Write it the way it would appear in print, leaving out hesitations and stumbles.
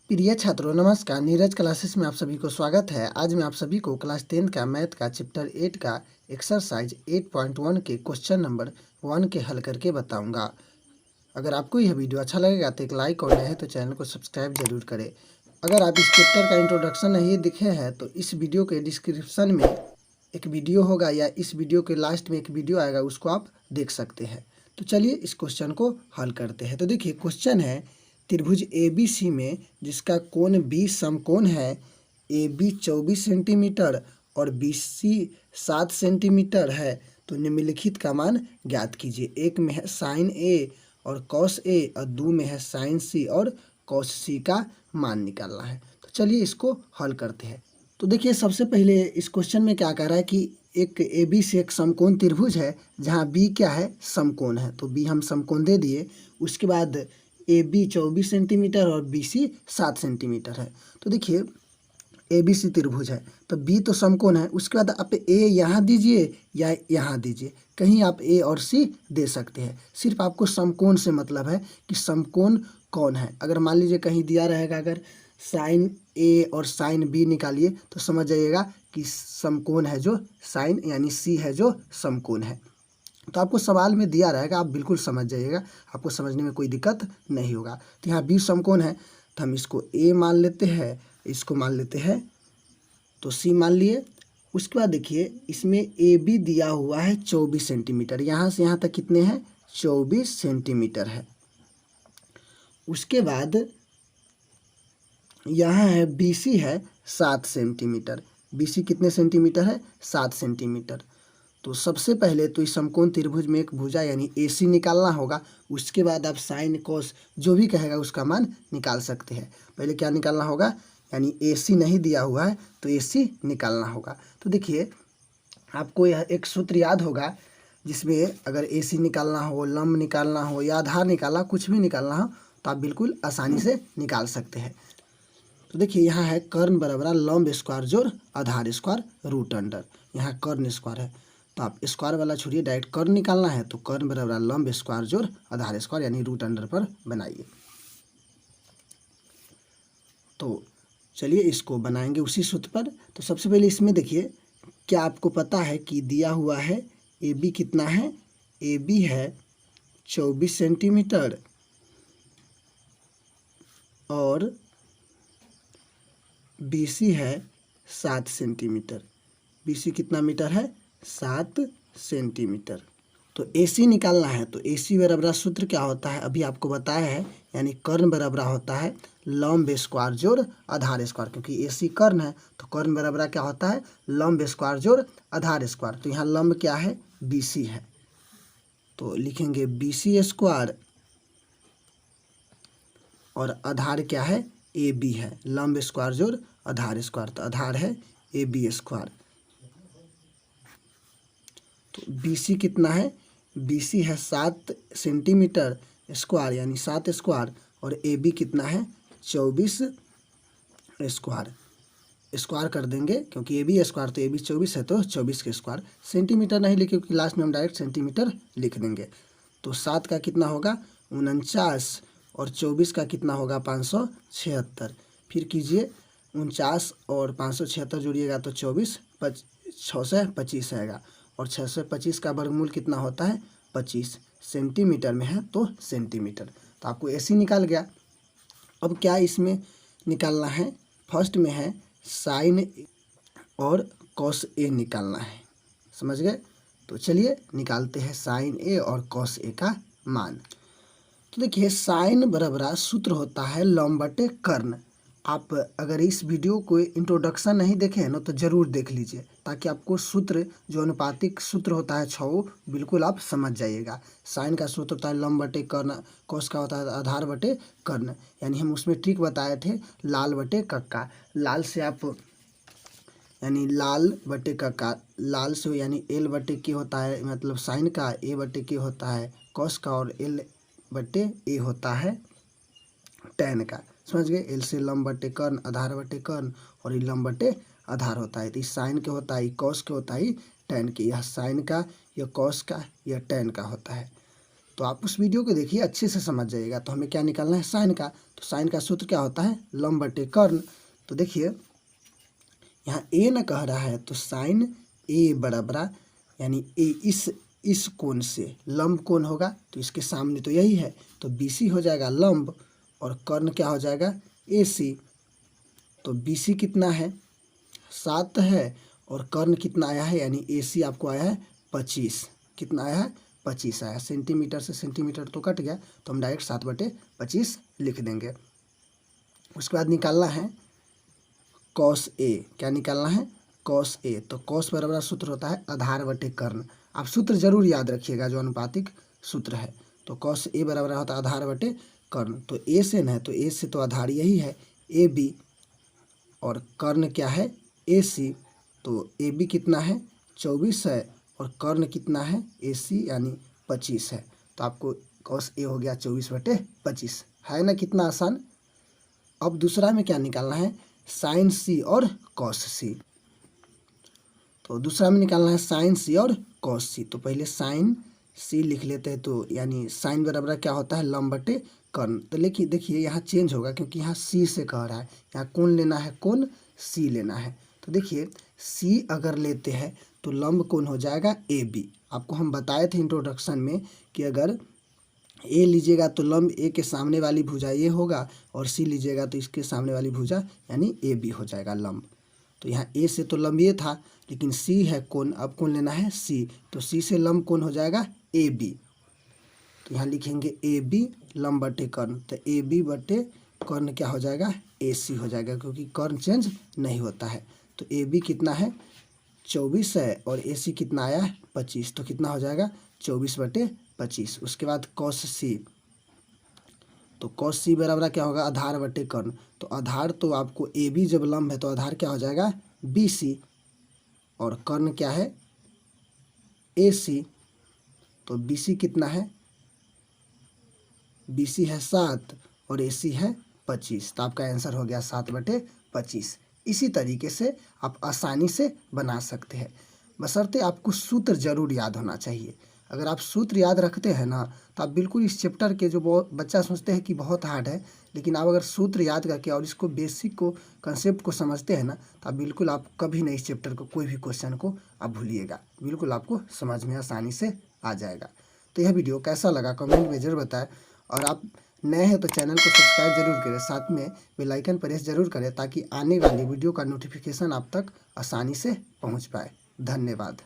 प्रिय छात्रों नमस्कार। नीरज क्लासेस में आप सभी को स्वागत है। आज मैं आप सभी को क्लास 10 का मैथ का चैप्टर 8 का एक्सरसाइज 8.1 के क्वेश्चन नंबर 1 के हल करके बताऊंगा। अगर आपको यह वीडियो अच्छा लगेगा तो एक लाइक और नए हैं तो चैनल को सब्सक्राइब जरूर करें। अगर आप इस चैप्टर का इंट्रोडक्शन नहीं दिखे हैं तो इस वीडियो के डिस्क्रिप्शन में एक वीडियो होगा या इस वीडियो के लास्ट में एक वीडियो आएगा, उसको आप देख सकते हैं। तो चलिए इस क्वेश्चन को हल करते हैं। तो देखिए क्वेश्चन है, त्रिभुज ABC में जिसका कोण B समकोण है, AB 24 सेंटीमीटर और BC 7 सेंटीमीटर है, तो निम्नलिखित का मान ज्ञात कीजिए। एक में है साइन A और कॉस A और दो में है साइन C और कॉस C का मान निकालना है। तो चलिए इसको हल करते हैं। तो देखिए सबसे पहले इस क्वेश्चन में क्या कह रहा है कि एक AB से एक समकोण त्रिभुज है जहाँ B क्या है, समकोण है। तो B हम समकोण दे दिए। उसके बाद AB 24 सेंटीमीटर और BC 7 सेंटीमीटर है। तो देखिए ABC त्रिभुज है तो B तो समकोण है। उसके बाद आप A यहाँ दीजिए या यहाँ दीजिए, कहीं आप A और C दे सकते हैं। सिर्फ आपको समकोण से मतलब है कि समकोण कौन है। अगर मान लीजिए कहीं दिया रहेगा अगर साइन A और साइन B निकालिए तो समझ जाइएगा कि समकोण है जो साइन यानी C है जो समकोण है। तो आपको सवाल में दिया रहेगा, आप बिल्कुल समझ जाइएगा, आपको समझने में कोई दिक्कत नहीं होगा। तो यहाँ B समकोण है तो हम इसको A मान लेते हैं, इसको मान लेते हैं तो C मान लिए। उसके बाद देखिए इसमें AB दिया हुआ है 24 सेंटीमीटर, यहाँ से यहाँ तक कितने हैं, 24 सेंटीमीटर है। उसके बाद यहाँ है BC है 7 सेंटीमीटर। BC कितने सेंटीमीटर है, 7 सेंटीमीटर। तो सबसे पहले तो इस समकोण त्रिभुज में एक भुजा यानी AC निकालना होगा। उसके बाद आप साइन कोस जो भी कहेगा उसका मान निकाल सकते हैं। पहले क्या निकालना होगा, यानी AC नहीं दिया हुआ है तो AC निकालना होगा। तो देखिए आपको यह एक सूत्र याद होगा जिसमें अगर AC निकालना हो, लंब निकालना हो या आधार निकालना, कुछ भी निकालना हो तो आप बिल्कुल आसानी से निकाल सकते हैं। तो देखिए यहाँ है कर्ण बराबर लंब स्क्वायर जोड़ आधार स्क्वायर रूट अंडर। यहाँ कर्ण स्क्वायर है तो आप स्क्वायर वाला छोड़िए, डायरेक्ट कर्ण निकालना है तो कर्ण बराबर लंब स्क्वायर जोड़ आधार स्क्वायर यानी रूट अंडर पर बनाइए। तो चलिए इसको बनाएंगे उसी सूत्र पर। तो सबसे पहले इसमें देखिए क्या आपको पता है कि दिया हुआ है AB कितना है, AB है 24 सेंटीमीटर और BC है 7 सेंटीमीटर। BC कितना मीटर है, 7 सेंटीमीटर। तो AC निकालना है तो AC बराबर सूत्र क्या होता है, अभी आपको बताया है, यानी कर्ण बराबर होता है लंब स्क्वायर जोड़ आधार स्क्वायर। क्योंकि AC कर्ण है तो कर्ण बराबर क्या होता है, लंब स्क्वायर जोड़ आधार स्क्वायर। तो यहाँ लंब क्या है, BC है तो लिखेंगे BC स्क्वायर और आधार क्या है, AB है। लंब स्क्वायर जोड़ आधार स्क्वायर तो आधार है AB स्क्वायर। तो BC कितना है, BC है 7 सेंटीमीटर स्क्वायर यानी 7 स्क्वायर और AB कितना है 24 स्क्वायर। स्क्वायर कर देंगे क्योंकि AB स्क्वायर तो AB 24 है तो 24 के स्क्वायर। सेंटीमीटर नहीं लिखे क्योंकि लास्ट में हम डायरेक्ट सेंटीमीटर लिख देंगे। तो 7 का कितना होगा 49 और 24 का कितना होगा 576। फिर कीजिए 49 और 576 जोड़िएगा तो 24, 625 आएगा और 625 का वर्गमूल कितना होता है 25। सेंटीमीटर में है तो सेंटीमीटर। तो आपको AC निकाल गया। अब क्या इसमें निकालना है, फर्स्ट में है साइन और कॉस A निकालना है, समझ गए। तो चलिए निकालते हैं साइन A और कॉस A का मान। तो देखिए साइन बराबर सूत्र होता है लंब बटे कर्ण। आप अगर इस वीडियो को इंट्रोडक्शन नहीं देखे हैं ना तो ज़रूर देख लीजिए ताकि आपको सूत्र जो अनुपातिक सूत्र होता है छो बिल्कुल आप समझ जाइएगा। साइन का सूत्र होता है लंब बटे कर्ण, कॉस का होता है आधार बटे कर्ण। यानी हम उसमें ट्रिक बताए थे लाल बटे कक्का। लाल से आप यानी लाल बटे कक्का, लाल से यानी L बटे के होता है मतलब साइन का, A बटे के होता है कॉस का और L बटे A होता है टैन का। समझ गए। L से लंब बटे कर्ण, आधार बटे कर्ण और ये लंब बटे आधार होता है। तो इस साइन के होता है, कॉस के होता है टैन के। यह साइन का, यह कॉस का, यह टैन का होता है। तो आप उस वीडियो को देखिए, अच्छे से समझ जाइएगा। तो हमें क्या निकालना है, साइन का। तो साइन का सूत्र क्या होता है, लंब बटे कर्ण। तो देखिए यहाँ ए न कह रहा है, तो साइन ए बराबर यानी ए इस कोण से लंब कोण होगा, तो इसके सामने तो यही है, तो BC हो जाएगा लंब, और कर्ण क्या हो जाएगा AC। तो BC कितना है 7 है, और कर्ण कितना आया है यानी AC आपको आया है 25। कितना आया है 25 आया। सेंटीमीटर से सेंटीमीटर तो कट गया, तो हम डायरेक्ट 7/25 लिख देंगे। उसके बाद निकालना है कॉस A। क्या निकालना है, कॉस A। तो कॉस बराबर सूत्र होता है आधार बटे कर्ण। आप सूत्र जरूर याद रखिएगा, जो अनुपातिक सूत्र है। तो कॉस A बराबर होता है आधार बटे कर्ण। तो A से न है, तो A से तो आधार यही है AB, और कर्ण क्या है AC। तो AB कितना है 24 है, और कर्ण कितना है AC यानी 25 है। तो आपको कॉस A हो गया 24/25, है ना, कितना आसान। अब दूसरा में क्या निकालना है, साइन C और कॉस C। तो दूसरा में निकालना है साइन C और कॉस C। तो पहले साइन C लिख लेते हैं, तो यानी साइन बराबर क्या होता है लंब बटे कर्ण। तो लेकिन देखिए यहाँ चेंज होगा, क्योंकि यहाँ C से कह रहा है, यहाँ कौन लेना है, कौन C लेना है। तो देखिए C अगर लेते हैं तो लंब कौन हो जाएगा AB। आपको हम बताए थे इंट्रोडक्शन में कि अगर A लीजिएगा तो लंब A के सामने वाली भुजा ये होगा, और C लीजिएगा तो इसके सामने वाली भुजा यानी AB हो जाएगा लंब। तो यहाँ A से तो लंब ये था, लेकिन C है कोण, अब कौन लेना है C। तो C से लंब कौन हो जाएगा AB। तो यहाँ लिखेंगे AB लंब बटे कर्ण। तो AB बटे कर्ण क्या हो जाएगा AC हो जाएगा, क्योंकि कर्ण चेंज नहीं होता है। तो AB कितना है 24 है, और AC कितना आया है 25। तो कितना हो जाएगा 24/25। उसके बाद कॉस C। तो कॉस C बराबर क्या होगा आधार बटे कर्ण। तो आधार तो आपको AB जब लंब है तो आधार क्या हो जाएगा BC, और कर्ण क्या है AC। तो BC कितना है, BC है 7 और AC है 25। तो आपका आंसर हो गया 7/25। इसी तरीके से आप आसानी से बना सकते हैं, बशर्ते आपको सूत्र जरूर याद होना चाहिए। अगर आप सूत्र याद रखते हैं ना, तो आप बिल्कुल इस चैप्टर के जो बहुत बच्चा सोचते हैं कि बहुत हार्ड है, लेकिन आप अगर सूत्र याद करके और इसको बेसिक को कंसेप्ट को समझते हैं ना, तो आप बिल्कुल आप कभी नहीं इस चैप्टर को कोई भी क्वेश्चन को आप भूलिएगा, बिल्कुल आपको समझ में आसानी से आ जाएगा। तो यह वीडियो कैसा लगा कमेंट में ज़रूर बताएं, और आप नए हैं तो चैनल को सब्सक्राइब जरूर करें, साथ में बेल आइकन प्रेस जरूर करें, ताकि आने वाली वीडियो का नोटिफिकेशन आप तक आसानी से पहुंच पाए। धन्यवाद।